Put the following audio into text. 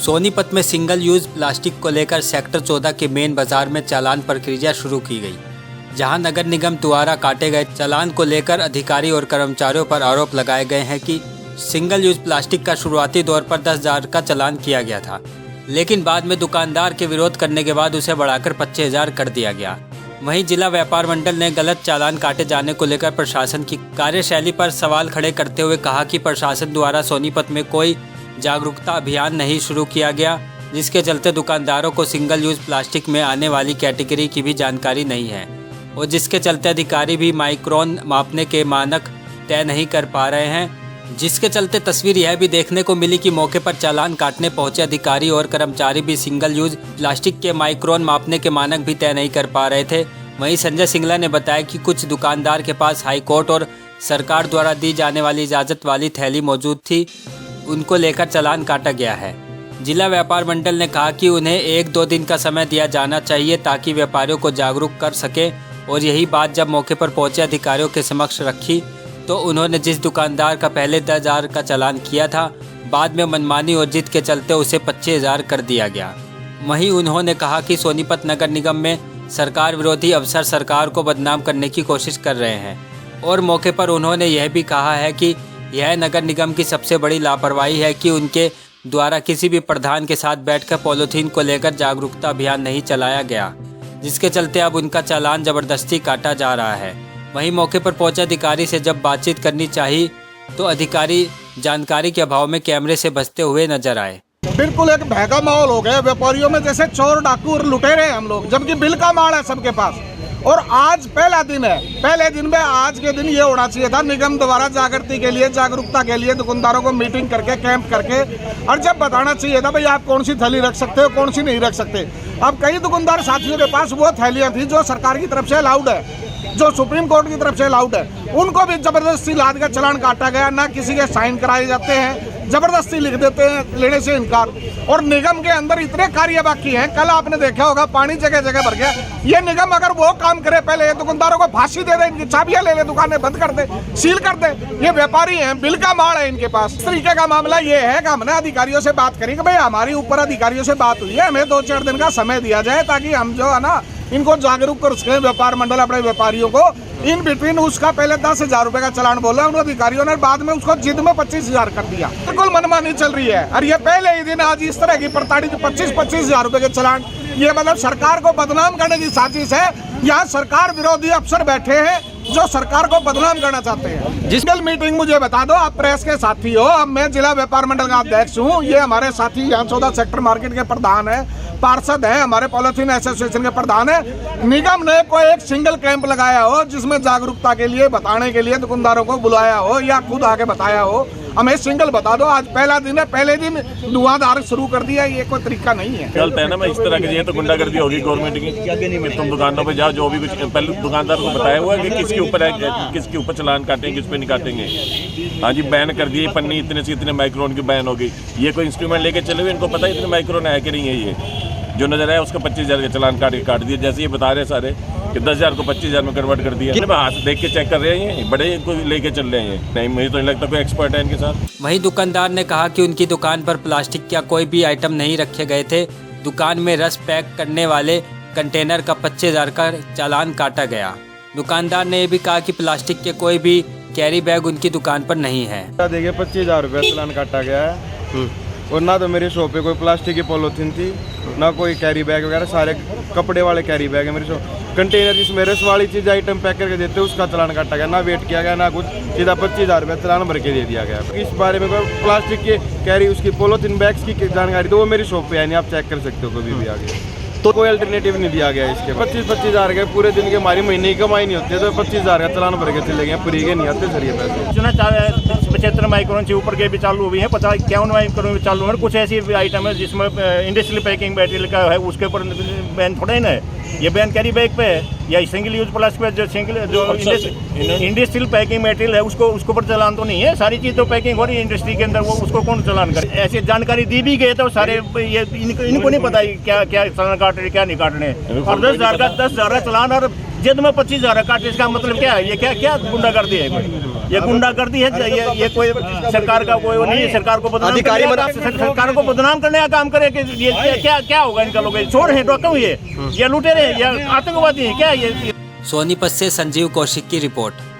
सोनीपत में single use plastic को लेकर सेक्टर 14 के मेन बाजार में चालान प्रक्रिया शुरू की गई, जहां नगर निगम द्वारा काटे गए चालान को लेकर अधिकारी और कर्मचारियों पर आरोप लगाए गए हैं कि सिंगल यूज प्लास्टिक का शुरुआती दौर पर 10,000 का चालान किया गया था, लेकिन बाद में दुकानदार के विरोध करने के बाद उसे बढ़ाकर 25,000 कर दिया गया। वहीं जिला व्यापार मंडल ने गलत चालान काटे जाने को लेकर प्रशासन की कार्यशैली पर सवाल खड़े करते हुए कहा कि प्रशासन द्वारा सोनीपत में कोई जागरूकता अभियान नहीं शुरू किया गया, जिसके चलते दुकानदारों को सिंगल यूज प्लास्टिक में आने वाली कैटेगरी की भी जानकारी नहीं है और जिसके चलते अधिकारी भी माइक्रोन मापने के मानक तय नहीं कर पा रहे हैं। जिसके चलते तस्वीर यह भी देखने को मिली कि मौके पर चालान काटने पहुंचे अधिकारी और कर्मचारी भी सिंगल यूज प्लास्टिक के माइक्रोन मापने के मानक भी तय नहीं कर पा रहे थे। वहीं संजय सिंगला ने बताया कि कुछ दुकानदार के पास हाईकोर्ट और सरकार द्वारा दी जाने वाली इजाज़त वाली थैली मौजूद थी, उनको लेकर चालान काटा गया है। जिला व्यापार मंडल ने कहा कि उन्हें 1-2 दिन का समय दिया जाना चाहिए ताकि व्यापारियों को जागरूक कर सके और यही बात जब मौके पर पहुंचे अधिकारियों के समक्ष रखी तो उन्होंने जिस दुकानदार का पहले 10,000 का चालान किया था, बाद में मनमानी और जिद के चलते उसे 25,000 कर दिया गया। वहीं उन्होंने कहा कि सोनीपत नगर निगम में सरकार विरोधी अफसर सरकार को बदनाम करने की कोशिश कर रहे हैं और मौके पर उन्होंने यह भी कहा है कि यह नगर निगम की सबसे बड़ी लापरवाही है कि उनके द्वारा किसी भी प्रधान के साथ बैठकर पॉलीथीन को लेकर जागरूकता अभियान नहीं चलाया गया, जिसके चलते अब उनका चालान जबरदस्ती काटा जा रहा है। वहीं मौके पर पहुंचे अधिकारी से जब बातचीत करनी चाहिए तो अधिकारी जानकारी के अभाव में कैमरे से बचते हुए नजर आए। बिल्कुल एक भय का माहौल हो गया व्यापारियों में, जैसे चोर डाकू और लुटेरे हैं हम लोग, जबकि बिल का माल है सबके पास। और आज पहला दिन है, पहले दिन में आज के दिन ये होना चाहिए था निगम द्वारा जागृति के लिए, जागरूकता के लिए दुकानदारों को मीटिंग करके, कैंप करके, और जब बताना चाहिए था भाई आप कौन सी थैली रख सकते हो, कौन सी नहीं रख सकते। अब कई दुकानदार साथियों के पास वो थैलियाँ थी जो सरकार की तरफ से अलाउड है, जो सुप्रीम कोर्ट की तरफ से अलाउड है, उनको भी जबरदस्ती लाद का चालान काटा गया। ना किसी के साइन कराए जाते हैं, जबरदस्ती लिख देते हैं, लेने से इनकार। और निगम के अंदर इतने कार्य बाकी हैं, कल आपने देखा होगा पानी जगह जगह भर गया। ये निगम अगर वो काम करे, पहले दुकानदारों को फांसी दे दे, इनकी चाबियां ले ले, दुकानें बंद कर दे, सील कर दे। ये व्यापारी हैं, बिल का माल है इनके पास। इस तरीके का मामला ये है कि हमने अधिकारियों से बात करी कि भाई हमारी ऊपर अधिकारियों से बात हुई है, हमें 2-4 दिन का समय दिया जाए ताकि हम जो है ना इनको जागरूक कर सके। व्यापार मंडल अपने व्यापारियों को इन बिटवीन उसका पहले 10,000 रुपए का चालान बोला उन अधिकारियों ने, बाद में उसको जिद में 25,000 कर दिया। बिल्कुल मनमानी चल रही है और ये पहले ही दिन आज इस तरह की प्रताड़ित 25,000 रुपए के चालान, ये मतलब सरकार को बदनाम करने की साजिश है। यहाँ सरकार विरोधी अफसर बैठे हैं जो सरकार को बदनाम करना चाहते हैं। जिसकल मीटिंग मुझे बता दो, आप प्रेस के साथी हो, अब मैं जिला व्यापार मंडल का अध्यक्ष हूँ, ये हमारे साथी यहाँ 14 सेक्टर मार्केट के प्रधान है, पार्षद है, हमारे पॉलिथीन एसोसिएशन के प्रधान है। निगम ने कोई एक सिंगल कैंप लगाया हो जिसमें जागरूकता के लिए, बताने के लिए दुकानदारों को बुलाया हो या खुद आके बताया हो, हमें सिंगल बता दो। आज पहला दिन है, पहले दिन धुआंधार शुरू कर दिया, ये कोई तरीका नहीं है। चलते हैं ना, मैं इस तरह की तो गुंडागर्दी होगी गवर्नमेंट की। तुम दुकानों पे जाओ, जो भी कुछ पहले दुकानदार को बताया हुआ है कि किसके ऊपर चालान काटेंगे, किस पे नहीं काटेंगे। हाँ जी, बैन कर दिए, पन्नी इतने से इतने माइक्रोन की बैन हो गई। ये कोई इंस्ट्रूमेंट लेके चले हुए, इनको पता है इतने माइक्रोन है कि नहीं है। ये जो नजर आया उसका 25,000 का चालान काट दिया। जैसे ये बता रहे सारे कि 10,000 को 25,000 में कन्वर्ट कर दिया। हाथ देख के चेक कर रहे हैं, बड़े को लेके चल रहे हैं। नहीं, मुझे तो नहीं लगता कोई एक्सपर्ट है इनके साथ। वहीं दुकानदार ने कहा कि उनकी दुकान पर प्लास्टिक का कोई भी आइटम नहीं रखे गए थे। दुकान में रस पैक करने वाले कंटेनर का 25,000 का चालान काटा गया। दुकानदार ने यह भी कहा कि प्लास्टिक के कोई भी कैरी बैग उनकी दुकान पर नहीं है। देखिए 25,000 रुपये चालान काटा गया है और ना तो मेरी शॉप पे कोई प्लास्टिक की पॉलीथीन थी, ना कोई कैरी बैग वगैरह, सारे कपड़े वाले कैरी बैग है मेरी शॉप। कंटेनर जिसमें रस वाली चीज़ आइटम पैक करके देते उसका चालान काटा गया, ना वेट किया गया ना कुछ, सीधा 25,000 रुपये चालान भर के दे दिया गया। इस बारे में कोई प्लास्टिक के कैरी उसकी पॉलीथीन बैग्स की जानकारी तो वो मेरी शॉप पे है नहीं, आप चेक कर सकते हो कभी भी आगे। तो कोई अल्टरनेटिव नहीं दिया गया इसके। 25,000 के पूरे दिन की हमारी महीने की कमाई नहीं होती है, तो 25,000 का चालान भर के चले गए, फ्री के नहीं आते सर ये पैसे। 75 माइक्रोन से ऊपर के भी चालू हुई है, 51 माइक्रोन भी चालू है। कुछ ऐसी आइटम है जिसमें इंडस्ट्रियल पैकिंग मटेरियल का है, उसके ऊपर बैन थोड़ा ही ना है। ये बैन कैरी बैग पे है या सिंगल यूज प्लास्टिक पे, जो इंडस्ट्रियल पैकिंग मटेरियल है उसको ऊपर चालान तो नहीं है। सारी चीज़ तो पैकिंग हो रही है इंडस्ट्री के अंदर, वो उसको कौन चालान करे। ऐसी जानकारी दी भी गई तो सारे ये इनको नहीं पता क्या चालान काट रहे क्या नहीं काट रहे। और 10,000 का चालान और जिद में 25,000 काटे, इसका मतलब क्या है? ये क्या गुंडागर्दी है? ये गुंडागर्दी है। ये कोई सरकार का कोई वो नहीं है। सरकार को बदनाम अधिकारी सरकार को बदनाम करने का काम करे कि ये क्या होगा इनका। लोग चोर हैं, डॉक्टर ये लुटेरे हैं, ये आतंकवादी हैं क्या ये। सोनीपत से संजीव कौशिक की रिपोर्ट।